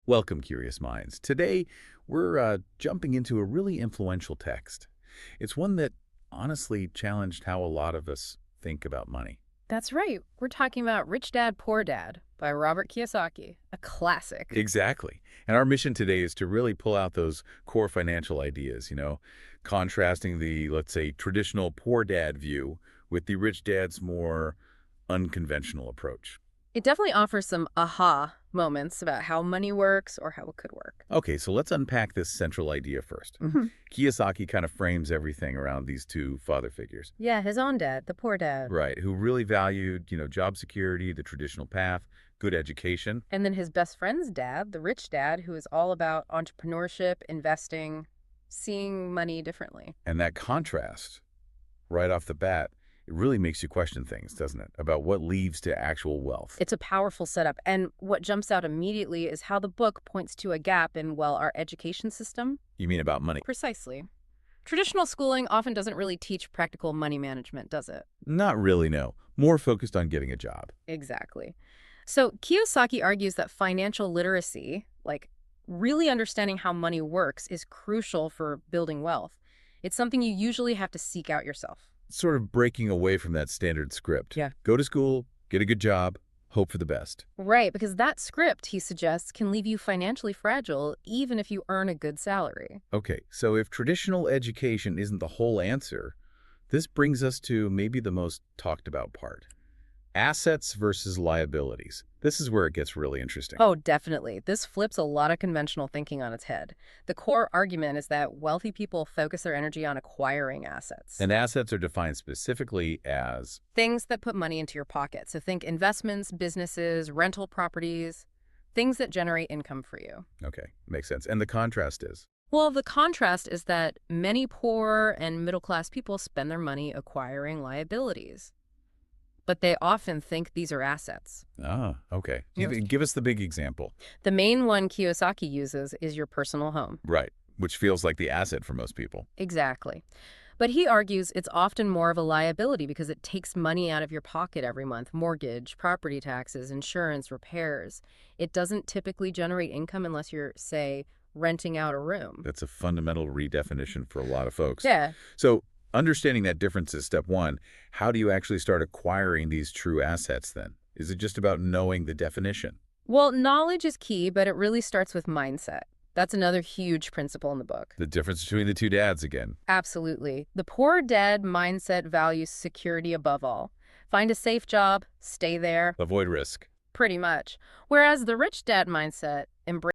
Welcome, Curious Minds. Today, we're jumping into a really influential text. It's one that honestly challenged how a lot of us think about money. That's right. We're talking about Rich Dad, Poor Dad by Robert Kiyosaki, a classic. Exactly. And our mission today is to really pull out those core financial ideas, contrasting the, let's say, traditional poor dad view with the rich dad's more unconventional approach. It definitely offers some aha moments about how money works or how it could work. Okay, so let's unpack this central idea first. hmm Kiyosaki kind of frames everything around these two father figures. Yeah, his own dad, the poor dad. Right, who really valued, job security, the traditional path, good education. And then his best friend's dad, the rich dad, who is all about entrepreneurship, investing, seeing money differently. And that contrast, right off the bat, it really makes you question things, doesn't it? About what leads to actual wealth. It's a powerful setup. And what jumps out immediately is how the book points to a gap in, well, our education system. You mean about money? Precisely. Traditional schooling often doesn't really teach practical money management, does it? Not really, no. More focused on getting a job. Exactly. So Kiyosaki argues that financial literacy, like really understanding how money works, is crucial for building wealth. It's something you usually have to seek out yourself. Sort of breaking away from that standard script. Yeah. Go to school, get a good job, hope for the best. Right, because that script, he suggests, can leave you financially fragile even if you earn a good salary. Okay, so if traditional education isn't the whole answer, this brings us to maybe the most talked about part. Assets versus liabilities. This is where it gets really interesting. Oh, definitely. This flips a lot of conventional thinking on its head. The core argument is that wealthy people focus their energy on acquiring assets. And assets are defined specifically as, Things that put money into your pocket. So think investments, businesses, rental properties, things that generate income for you. okay, makes sense. And the contrast is, Well, the contrast is that many poor and middle-class people spend their money acquiring liabilities, but they often think these are assets. okay. Yes. Give us the big example. The main one Kiyosaki uses is your personal home. Right, which feels like the asset for most people. Exactly. But he argues it's often more of a liability because it takes money out of your pocket every month. Mortgage, property taxes, insurance, repairs. It doesn't typically generate income unless you're, say, renting out a room. That's a fundamental redefinition for a lot of folks. Yeah. So understanding that difference is step one. How do you actually start acquiring these true assets then? Is it just about knowing the definition? Well, knowledge is key, but it really starts with mindset. That's another huge principle in the book. The difference between the two dads again. Absolutely. The poor dad mindset values security above all. Find a safe job, stay there, Avoid risk. pretty much. Whereas the rich dad mindset embraces